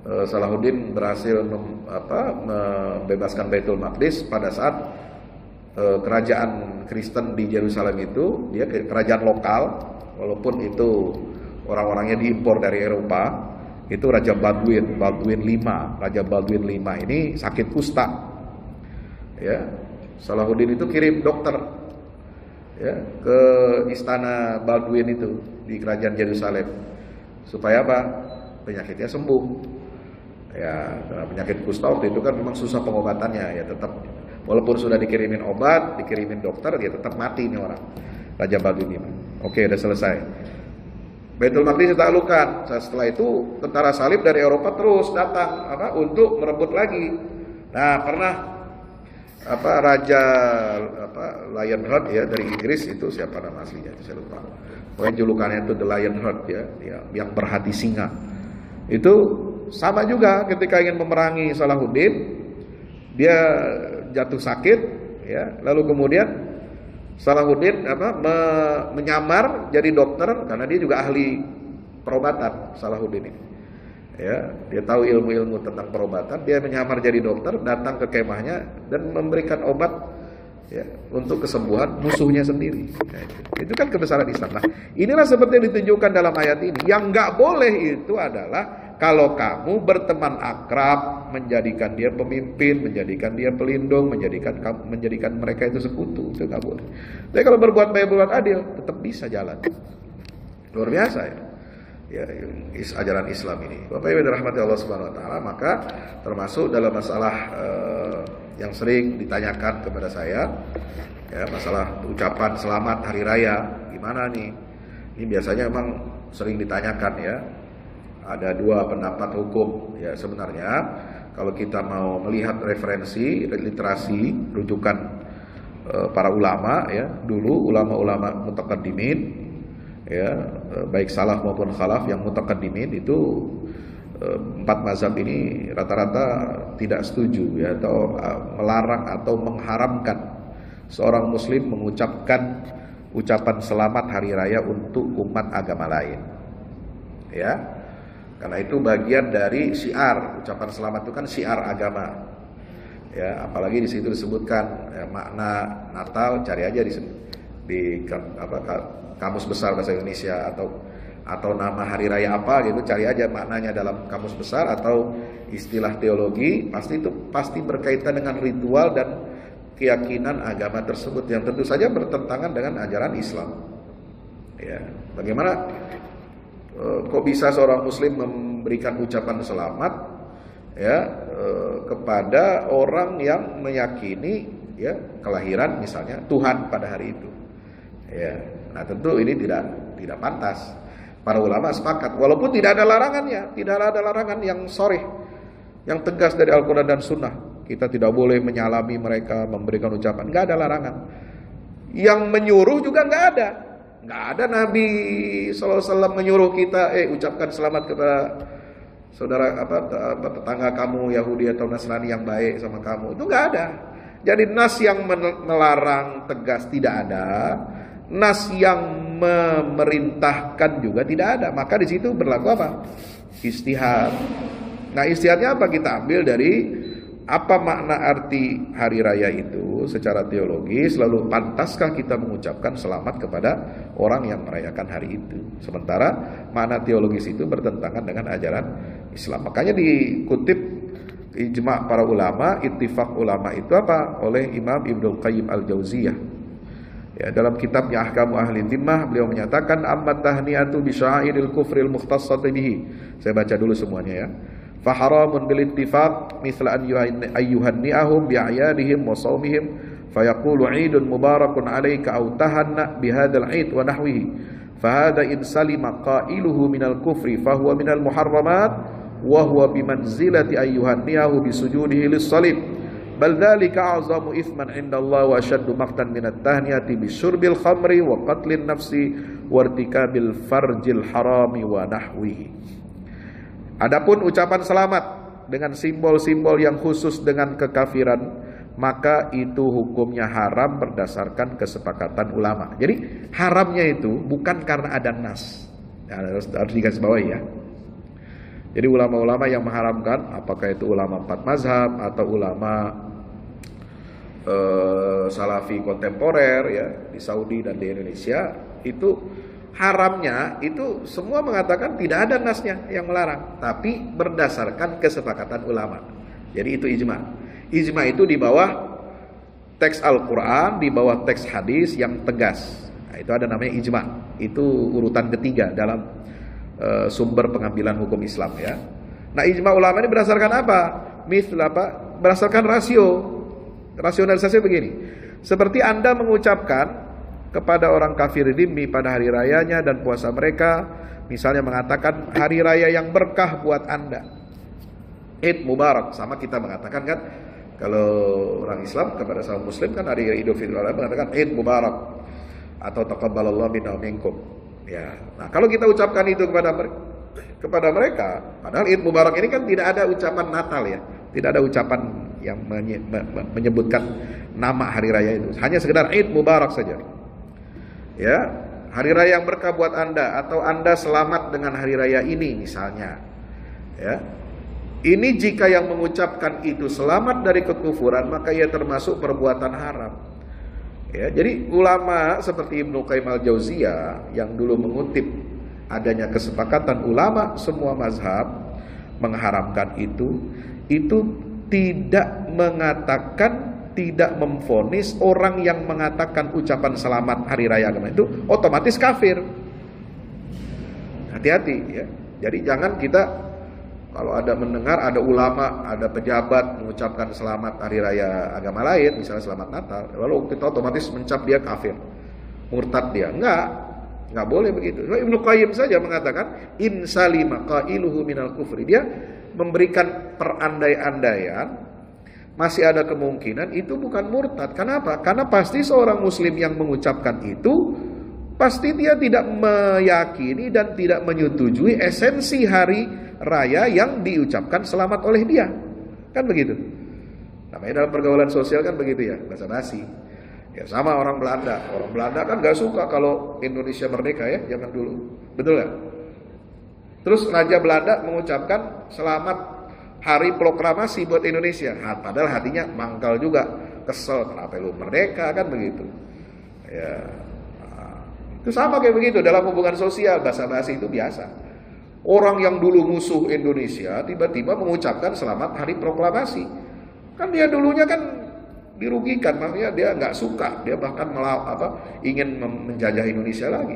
Salahuddin berhasil membebaskan Baitul Maqdis pada saat kerajaan Kristen di Yerusalem itu dia kerajaan lokal, walaupun itu orang-orangnya diimpor dari Eropa. Itu Raja Baldwin V. Raja Baldwin V ini sakit kusta. Ya, Salahuddin itu kirim dokter ya ke istana Baldwin itu di kerajaan Yerusalem supaya apa? Penyakitnya sembuh. Ya, karena penyakit kusta waktu itu kan memang susah pengobatannya, ya tetap Walaupun sudah dikirimin obat, dikirimin dokter, dia tetap mati ini orang. Raja Babil ini. Oke, udah selesai. Baitul Maqdis ditaklukkan. Setelah itu tentara salib dari Eropa terus datang untuk merebut lagi. Nah, pernah Raja Lionheart ya dari Inggris, itu siapa nama aslinya itu saya lupa. Pokoknya julukannya itu The Lionheart ya, yang berhati singa. Itu sama juga ketika ingin memerangi Salahuddin, dia jatuh sakit ya, lalu kemudian Salahuddin menyamar jadi dokter karena dia juga ahli perobatan. Salahuddin ini ya, dia tahu ilmu-ilmu tentang perobatan, dia menyamar jadi dokter, datang ke kemahnya dan memberikan obat ya untuk kesembuhan musuhnya sendiri. Ya, itu kan kebesaran Islam. Nah, inilah seperti yang ditunjukkan dalam ayat ini. Yang nggak boleh itu adalah kalau kamu berteman akrab, menjadikan dia pemimpin, menjadikan dia pelindung, menjadikan mereka itu sekutu, itu nggak boleh. Tapi kalau berbuat baik, berbuat adil, tetap bisa jalan. Luar biasa ya. Ya, ajaran Islam ini. Bapak Ibu dirahmati Allah Subhanahu wa taala, maka termasuk dalam masalah yang sering ditanyakan kepada saya ya, masalah ucapan selamat hari raya gimana nih? Ini biasanya memang sering ditanyakan ya. Ada dua pendapat hukum ya sebenarnya. Kalau kita mau melihat referensi, literasi, rujukan para ulama ya, dulu ulama-ulama mutaqaddimin ya, baik salaf maupun khalaf yang mutaqaddimin itu 4 mazhab ini rata-rata tidak setuju ya, atau melarang atau mengharamkan seorang muslim mengucapkan ucapan selamat hari raya untuk umat agama lain ya, karena itu bagian dari syiar. Ucapan selamat itu kan syiar agama ya, apalagi di situ disebutkan ya, makna Natal, cari aja di kamus besar bahasa Indonesia atau nama hari raya apa gitu, cari aja maknanya dalam kamus besar atau istilah teologi, pasti berkaitan dengan ritual dan keyakinan agama tersebut yang tentu saja bertentangan dengan ajaran Islam. Ya, bagaimana kok bisa seorang muslim memberikan ucapan selamat ya kepada orang yang meyakini ya kelahiran misalnya Tuhan pada hari itu. Ya, nah tentu ini tidak pantas. Para ulama sepakat, walaupun tidak ada larangannya, tidak ada larangan yang sharih, yang tegas dari Al-Quran dan Sunnah. Kita tidak boleh menyalami mereka, memberikan ucapan, nggak ada larangan. Yang menyuruh juga nggak ada Nabi SAW menyuruh kita, ucapkan selamat kepada saudara tetangga kamu Yahudi atau Nasrani yang baik sama kamu, itu nggak ada. Jadi nas yang melarang tegas tidak ada. Nas yang memerintahkan juga tidak ada. Maka di situ berlaku apa? Ijtihad. Nah, ijtihadnya apa? Kita ambil dari apa makna arti hari raya itu secara teologis, lalu pantaskah kita mengucapkan selamat kepada orang yang merayakan hari itu. Sementara makna teologis itu bertentangan dengan ajaran Islam. Makanya dikutip ijma' para ulama, ittifaq ulama itu apa? Oleh Imam Ibnul Qayyim Al-Jauziyah. Ya, dalam kitabnya Ahkamu Ahli Dhimmah beliau menyatakan amma tahniyatu bi sya'iril kufril mukhtassati bihi. Saya baca dulu semuanya ya. Fa haramun bil ittifaq mithla an yuhanni'ahum bi a'yadihim wa shaumihim fa yaqulu 'idun mubarakun 'alaika aw tahanna bi hadzal 'id wa nahwihi. Fa hadha in salima qailuhu minal kufri fa huwa minal muharramat wa huwa bi manzilati ay yuhanni'ahu bi sujudihi lis-salib. Bal dzalika a'zamu itsman 'inda Allah wa ashaddu maqtan min at-tahniyati bi syurbil khamri wa qatlin nafsi wa irtikabil farjil harami wa nahwihi. Adapun ucapan selamat dengan simbol-simbol yang khusus dengan kekafiran, maka itu hukumnya haram berdasarkan kesepakatan ulama. Jadi haramnya itu bukan karena ada nas. Ya, harus digarisbawahi ya. Jadi ulama-ulama yang mengharamkan, apakah itu ulama 4 mazhab atau ulama salafi kontemporer ya di Saudi dan di Indonesia, itu haramnya itu semua mengatakan tidak ada nasnya yang melarang, tapi berdasarkan kesepakatan ulama. Jadi itu ijma. Ijma itu di bawah teks Al-Quran, di bawah teks hadis yang tegas. Nah, itu ada namanya ijma. Itu urutan ketiga dalam sumber pengambilan hukum Islam ya. Nah, ijma ulama ini berdasarkan apa? Berdasarkan rasio. rasionalisasi begini. Seperti Anda mengucapkan kepada orang kafir dhimmi pada hari rayanya dan puasa mereka, misalnya mengatakan hari raya yang berkah buat Anda, Id Mubarak. Sama kita mengatakan kan, kalau orang Islam kepada sama Muslim kan hari Idul Fitri mengatakan Id Mubarak atau taqabbalallahu minna wa minkum. Ya, nah kalau kita ucapkan itu kepada mereka, padahal Id Mubarak ini kan tidak ada ucapan Natal ya, tidak ada ucapan yang menyebutkan nama hari raya itu, hanya sekedar Id Mubarak saja. Ya, hari raya yang berkah buat Anda, atau Anda selamat dengan hari raya ini misalnya. Ya. Ini jika yang mengucapkan itu selamat dari kekufuran, maka ia termasuk perbuatan haram. Ya, jadi ulama seperti Ibnu Qayyim al-Jauziyah yang dulu mengutip adanya kesepakatan ulama semua mazhab mengharamkan itu tidak mengatakan, tidak memvonis orang yang mengatakan ucapan selamat hari raya agama itu otomatis kafir. Hati-hati ya. Jadi jangan kita kalau ada mendengar ada ulama, ada pejabat mengucapkan selamat hari raya agama lain, misalnya selamat Natal, lalu kita otomatis mencap dia kafir, murtad dia. Enggak boleh begitu. Ibnu Qayyim saja mengatakan insalima qailuhu minal kufri. Dia memberikan perandai-andaian masih ada kemungkinan itu bukan murtad. Kenapa? Karena pasti seorang muslim yang mengucapkan itu pasti dia tidak meyakini dan tidak menyetujui esensi hari raya yang diucapkan selamat oleh dia. Kan begitu. Namanya dalam pergaulan sosial kan begitu ya, basa-basi. Ya sama orang Belanda. Orang Belanda kan gak suka kalau Indonesia merdeka ya, zaman dulu. Betul gak? Terus Raja Belanda mengucapkan selamat hari proklamasi buat Indonesia. Padahal hatinya mangkal juga, kesel kenapa lu merdeka, kan begitu. Ya, itu sama kayak begitu dalam hubungan sosial, basa-basi itu biasa. Orang yang dulu musuh Indonesia tiba-tiba mengucapkan selamat hari proklamasi. Kan dia dulunya kan dirugikan, makanya dia nggak suka, dia bahkan ingin menjajah Indonesia lagi.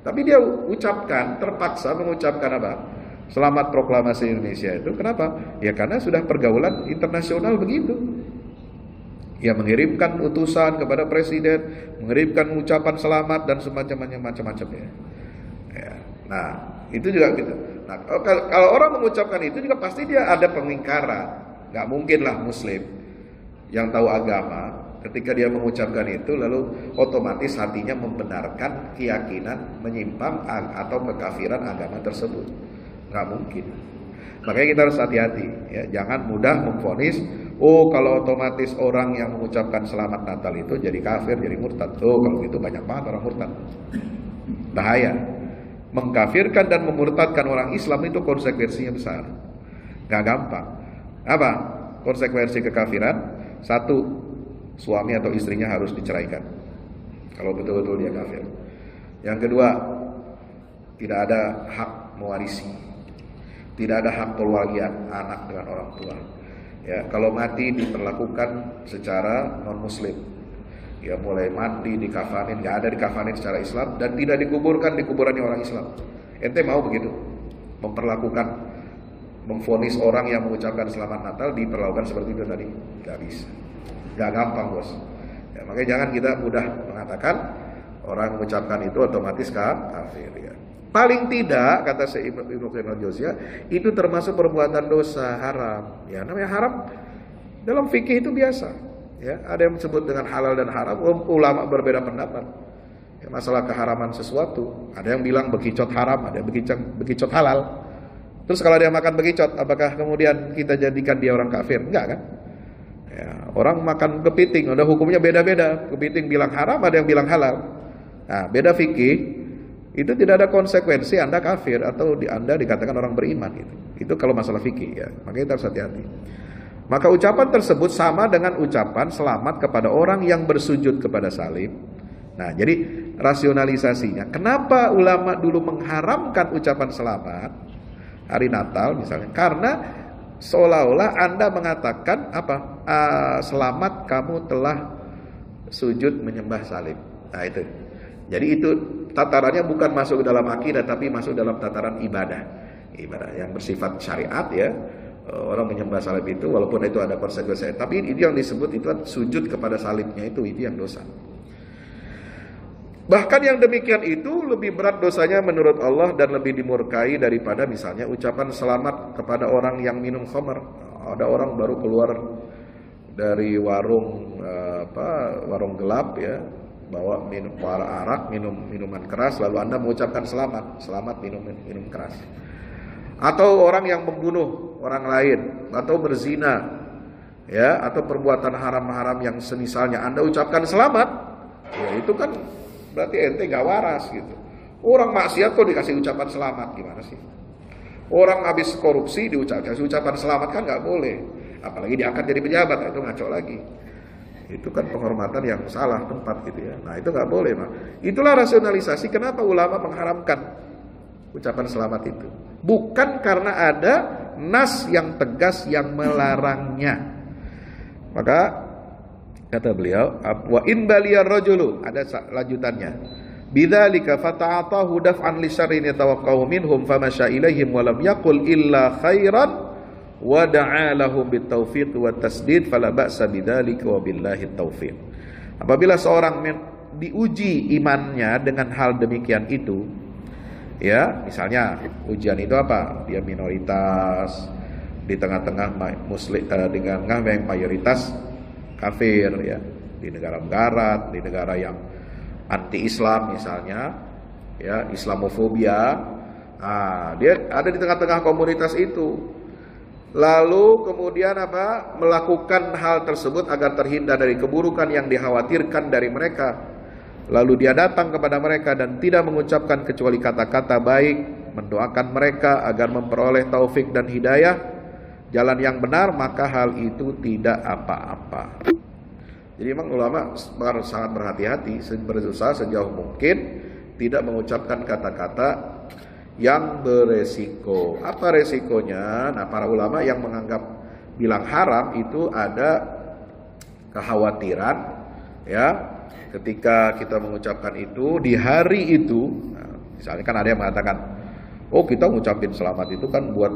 Tapi dia ucapkan, terpaksa mengucapkan apa? Selamat proklamasi Indonesia itu. Kenapa? Ya karena sudah pergaulan internasional begitu. Ya mengirimkan utusan kepada presiden, mengirimkan ucapan selamat dan semacam-macamnya. Ya. Nah, itu juga gitu. Nah, kalau orang mengucapkan itu juga pasti dia ada pengingkaran. Gak mungkin lah muslim yang tahu agama ketika dia mengucapkan itu lalu otomatis hatinya membenarkan keyakinan menyimpang atau kekafiran agama tersebut. Nggak mungkin. Makanya kita harus hati-hati ya, jangan mudah memvonis kalau otomatis orang yang mengucapkan selamat Natal itu jadi kafir, jadi murtad. Kalau gitu banyak banget orang murtad. Bahaya. Mengkafirkan dan memurtadkan orang Islam itu konsekuensinya besar. Nggak gampang. Apa konsekuensi kekafiran? Satu, suami atau istrinya harus diceraikan kalau betul-betul dia kafir. Yang kedua, tidak ada hak mewarisi, tidak ada hak perwalian anak dengan orang tua. Ya, kalau mati diperlakukan secara non muslim. Ya, mulai mati dikafanin, nggak ada dikafanin secara Islam dan tidak dikuburkan di kuburannya orang Islam. Ente mau begitu? Memvonis orang yang mengucapkan selamat Natal diperlakukan seperti itu tadi? Nggak bisa. Nggak gampang bos. Ya, makanya jangan kita mudah mengatakan orang mengucapkan itu otomatis kafir. Ya. Paling tidak kata Ibnu Qayyim al-Jauziyah itu termasuk perbuatan dosa haram. Ya, namanya haram dalam fikih itu biasa. Ya, ada yang disebut dengan halal dan haram. Ulama berbeda pendapat. Ya, masalah keharaman sesuatu. Ada yang bilang bekicot haram, ada yang bekicot halal. Terus kalau dia makan bekicot, apakah kemudian kita jadikan dia orang kafir? Enggak kan? Ya, orang makan kepiting, ada hukumnya beda-beda. Kepiting bilang haram, ada yang bilang halal. Nah, beda fikih. Itu tidak ada konsekuensi Anda kafir atau Anda dikatakan orang beriman gitu. Itu kalau masalah fikih ya. Makanya kita harus hati-hati. Maka ucapan tersebut sama dengan ucapan selamat kepada orang yang bersujud kepada salib. Nah, jadi rasionalisasinya. Kenapa ulama dulu mengharamkan ucapan selamat hari Natal misalnya? Karena seolah-olah Anda mengatakan selamat kamu telah sujud menyembah salib. Nah, itu. Jadi itu tatarannya bukan masuk ke dalam akidah tapi masuk dalam tataran ibadah. Ibadah yang bersifat syariat ya. orang menyembah salib itu, walaupun itu ada konsekuensi, tapi itu yang disebut itu sujud kepada salibnya itu yang dosa. Bahkan yang demikian itu lebih berat dosanya menurut Allah dan lebih dimurkai daripada misalnya ucapan selamat kepada orang yang minum khamar. Ada orang baru keluar dari warung warung gelap ya, bawa arak, minuman keras, lalu Anda mengucapkan selamat minum keras. Atau orang yang membunuh orang lain atau berzina ya, atau perbuatan haram-haram yang semisalnya Anda ucapkan selamat, ya itu kan berarti ente gak waras gitu. Orang maksiat kok dikasih ucapan selamat, gimana sih? Orang habis korupsi dikasih ucapan selamat kan gak boleh. Apalagi diangkat jadi pejabat, itu ngaco lagi. Itu kan penghormatan yang salah tempat gitu ya. Nah itu gak boleh, Pak. Itulah rasionalisasi kenapa ulama mengharamkan ucapan selamat itu. Bukan karena ada nas yang tegas yang melarangnya. Maka kata beliau, wa in baliyar rajulu, ada lanjutannya. Bidzalika fata'atahu daf'an li syarrin yatawaqqahu minhum famasya ilaihim wa lam yaqul illa khairan wa da'a lahum bitaufiq wa tasdid fala ba'sa bidzalika wa billahi taufiq. Apabila seorang diuji imannya dengan hal demikian itu, ya, misalnya ujian itu apa? Dia minoritas di tengah-tengah muslim, dengan yang mayoritas kafir ya, di negara barat, di negara yang anti-Islam misalnya, ya, Islamofobia. Dia ada di tengah-tengah komunitas itu. Lalu kemudian melakukan hal tersebut agar terhindar dari keburukan yang dikhawatirkan dari mereka. Lalu dia datang kepada mereka dan tidak mengucapkan kecuali kata-kata baik, mendoakan mereka agar memperoleh taufik dan hidayah jalan yang benar, maka hal itu tidak apa-apa. Jadi memang ulama sangat berhati-hati, berusaha sejauh mungkin tidak mengucapkan kata-kata yang beresiko. Apa resikonya? Nah, para ulama yang menganggap bilang haram itu ada kekhawatiran ya, ketika kita mengucapkan itu di hari itu. Nah, misalnya kan ada yang mengatakan, oh kita ngucapin selamat itu kan buat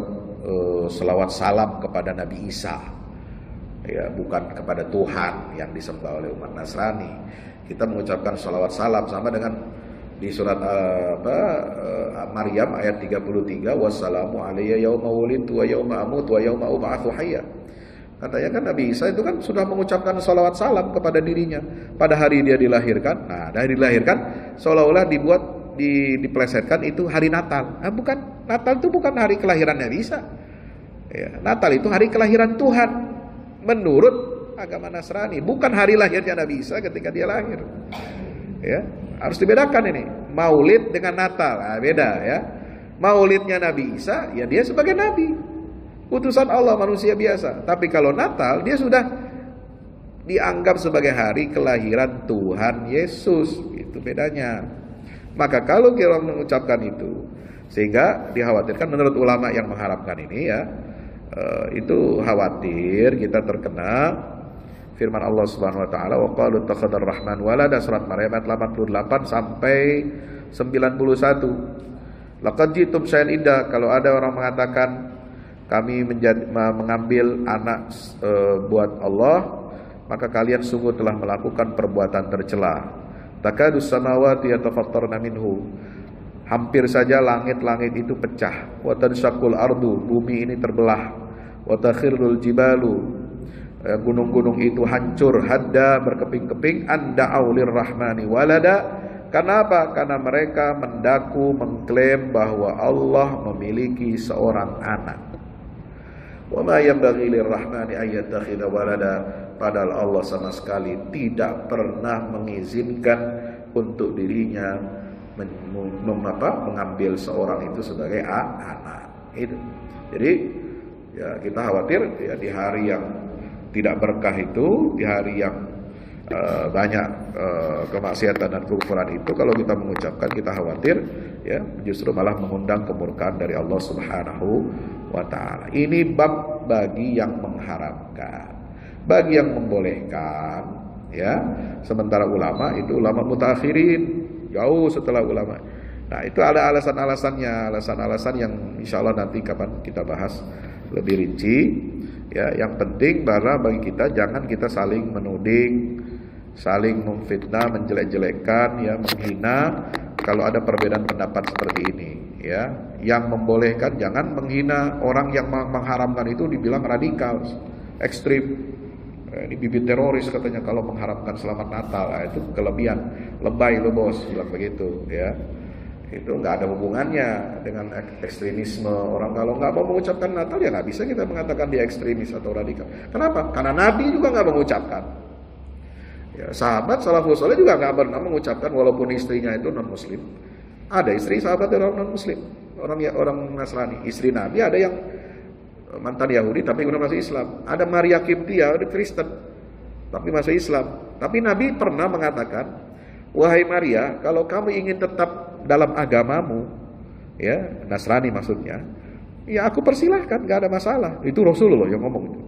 selawat salam kepada Nabi Isa, ya, bukan kepada Tuhan yang disembah oleh umat Nasrani. Kita mengucapkan selawat salam sama dengan di surat Maryam ayat 33, wassalamu alayya yauma wulidtu wa yauma amutu wa yauma ub'atsu hayya. Katanya kan Nabi Isa itu kan sudah mengucapkan salawat salam kepada dirinya pada hari dia dilahirkan. Nah, dari dilahirkan seolah-olah diplesetkan itu hari Natal. Nah, bukan, Natal itu bukan hari kelahiran Nabi Isa. Ya, Natal itu hari kelahiran Tuhan menurut agama Nasrani, bukan hari lahirnya Nabi Isa ketika dia lahir. Ya, harus dibedakan ini. Maulid dengan Natal, beda ya. Maulidnya Nabi Isa, ya dia sebagai nabi, utusan Allah, manusia biasa. Tapi kalau Natal, dia sudah dianggap sebagai hari kelahiran Tuhan Yesus. Itu bedanya. Maka kalau kita mengucapkan itu, sehingga dikhawatirkan menurut ulama yang mengharapkan ini ya, itu khawatir kita terkena firman Allah Subhanahu wa taala, wa qalu takhadar rahman walada, surat Maryam ayat 88 sampai 91. Laqad jitum syai'an idda, kalau ada orang mengatakan kami mengambil anak buat Allah, maka kalian sungguh telah melakukan perbuatan tercela. Takadus samawati yatafattarna minhu, hampir saja langit-langit itu pecah. Wa tanshaqqul ardu, bumi ini terbelah. Wa takhirul jibalu, gunung-gunung itu hancur. Hadda, berkeping-keping. Anda'u lirrahmani walada, karena apa? Karena mereka mendaku, mengklaim bahwa Allah memiliki seorang anak. Wa ma yanbaghi lirrahmani ayyattakhidha walada, padahal Allah sama sekali tidak pernah mengizinkan untuk dirinya mengambil seorang itu sebagai anak. Itu. Jadi ya kita khawatir ya di hari yang tidak berkah itu, di hari yang banyak kemaksiatan dan kekufuran itu, kalau kita mengucapkan, kita khawatir ya justru malah mengundang kemurkaan dari Allah Subhanahu wa taala. Ini bab bagi yang mengharamkan. Bagi yang membolehkan ya, sementara ulama itu ulama mutaakhirin, jauh setelah ulama. Nah, itu ada alasan-alasannya, alasan-alasan yang insya Allah nanti kapan kita bahas lebih rinci. Ya, yang penting bahwa bagi kita jangan kita saling menuding, saling memfitnah, menjelek-jelekkan, ya, menghina kalau ada perbedaan pendapat seperti ini, ya. Yang membolehkan jangan menghina orang yang mengharamkan itu dibilang radikal, ekstrim. Ini bibit teroris katanya kalau mengharamkan selamat Natal. Itu kelebihan, lebay lo bos, bilang begitu, ya. Itu nggak ada hubungannya dengan ekstremisme orang. Kalau nggak mau mengucapkan Natal ya nggak bisa kita mengatakan dia ekstremis atau radikal. Kenapa? Karena Nabi juga nggak mengucapkan. Ya, sahabat salafus saleh juga nggak pernah mengucapkan walaupun istrinya itu non Muslim. Ada istri sahabat orang non Muslim, orang Nasrani. Istri Nabi ada yang mantan Yahudi tapi kemudian masuk Islam. Ada Maria Kiptia, ada Kristen tapi masuk Islam. Tapi Nabi pernah mengatakan, wahai Maria, kalau kamu ingin tetap dalam agamamu, ya, Nasrani maksudnya, ya aku persilahkan, gak ada masalah. Itu Rasulullah yang ngomong itu.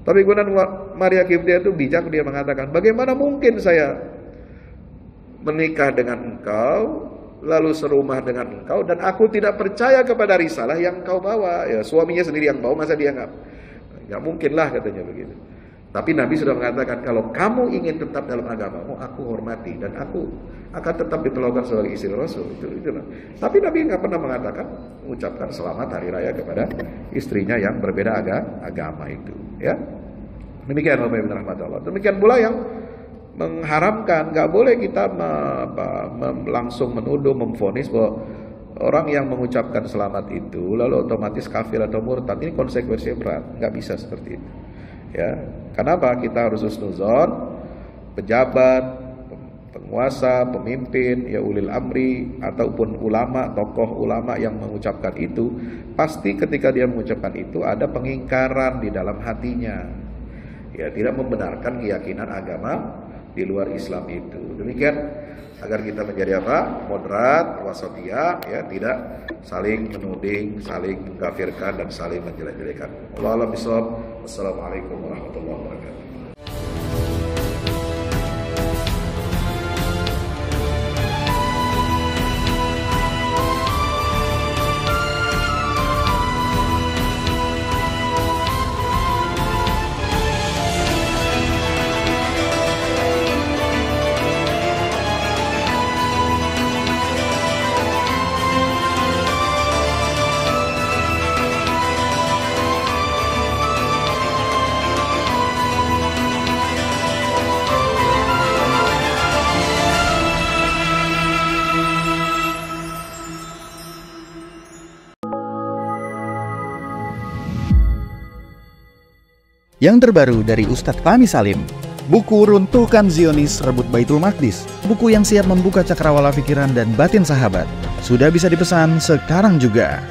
Tapi kemudian Maria Kiptia itu bijak, dia mengatakan, bagaimana mungkin saya menikah dengan engkau, lalu serumah dengan engkau, dan aku tidak percaya kepada risalah yang engkau bawa. Ya, suaminya sendiri yang bawa, masa dia nggak mungkin lah, katanya begitu. Tapi Nabi sudah mengatakan, kalau kamu ingin tetap dalam agamamu, aku hormati dan aku akan tetap diperlakukan sebagai istri Rasul. Itulah. Tapi Nabi nggak pernah mengatakan, mengucapkan selamat hari raya kepada istrinya yang berbeda agama itu. Ya, demikian Bapak Ibu rahmatullah. Demikian pula yang mengharamkan, nggak boleh kita langsung menuduh, memvonis bahwa orang yang mengucapkan selamat itu lalu otomatis kafir atau murtad. Ini konsekuensinya berat, nggak bisa seperti itu. Ya, kenapa kita harus husnuzon? Pejabat, penguasa, pemimpin, ya ulil amri ataupun ulama, tokoh ulama yang mengucapkan itu, pasti ketika dia mengucapkan itu ada pengingkaran di dalam hatinya. Ya, tidak membenarkan keyakinan agama di luar Islam itu. Demikian agar kita menjadi apa? Moderat, wasatiyah, ya, tidak saling menuding, saling mengkafirkan dan saling menjelek-jelekan. Wallahu a'lam bishawab. Wassalamualaikum warahmatullahi wabarakatuh. Yang terbaru dari Ustadz Fahmi Salim, buku Runtuhkan Zionis Rebut Baitul Maqdis, buku yang siap membuka cakrawala pikiran dan batin sahabat, sudah bisa dipesan sekarang juga.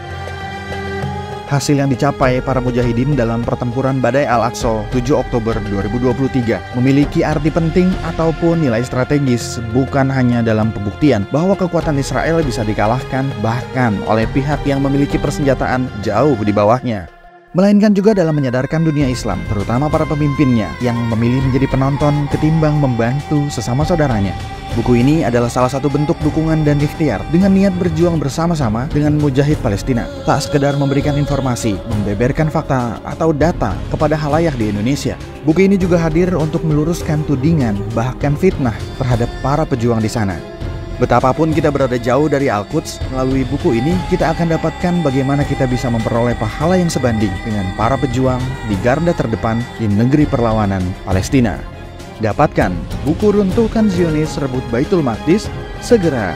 Hasil yang dicapai para mujahidin dalam pertempuran Badai Al-Aqsa 7 Oktober 2023 memiliki arti penting ataupun nilai strategis, bukan hanya dalam pembuktian bahwa kekuatan Israel bisa dikalahkan bahkan oleh pihak yang memiliki persenjataan jauh di bawahnya, melainkan juga dalam menyadarkan dunia Islam, terutama para pemimpinnya yang memilih menjadi penonton ketimbang membantu sesama saudaranya. Buku ini adalah salah satu bentuk dukungan dan ikhtiar dengan niat berjuang bersama-sama dengan mujahid Palestina. Tak sekedar memberikan informasi, membeberkan fakta atau data kepada khalayak di Indonesia. Buku ini juga hadir untuk meluruskan tudingan bahkan fitnah terhadap para pejuang di sana. Betapapun kita berada jauh dari Al-Quds, melalui buku ini kita akan dapatkan bagaimana kita bisa memperoleh pahala yang sebanding dengan para pejuang di garda terdepan di negeri perlawanan Palestina. Dapatkan buku Runtuhkan Zionis Rebut Baitul Maqdis segera.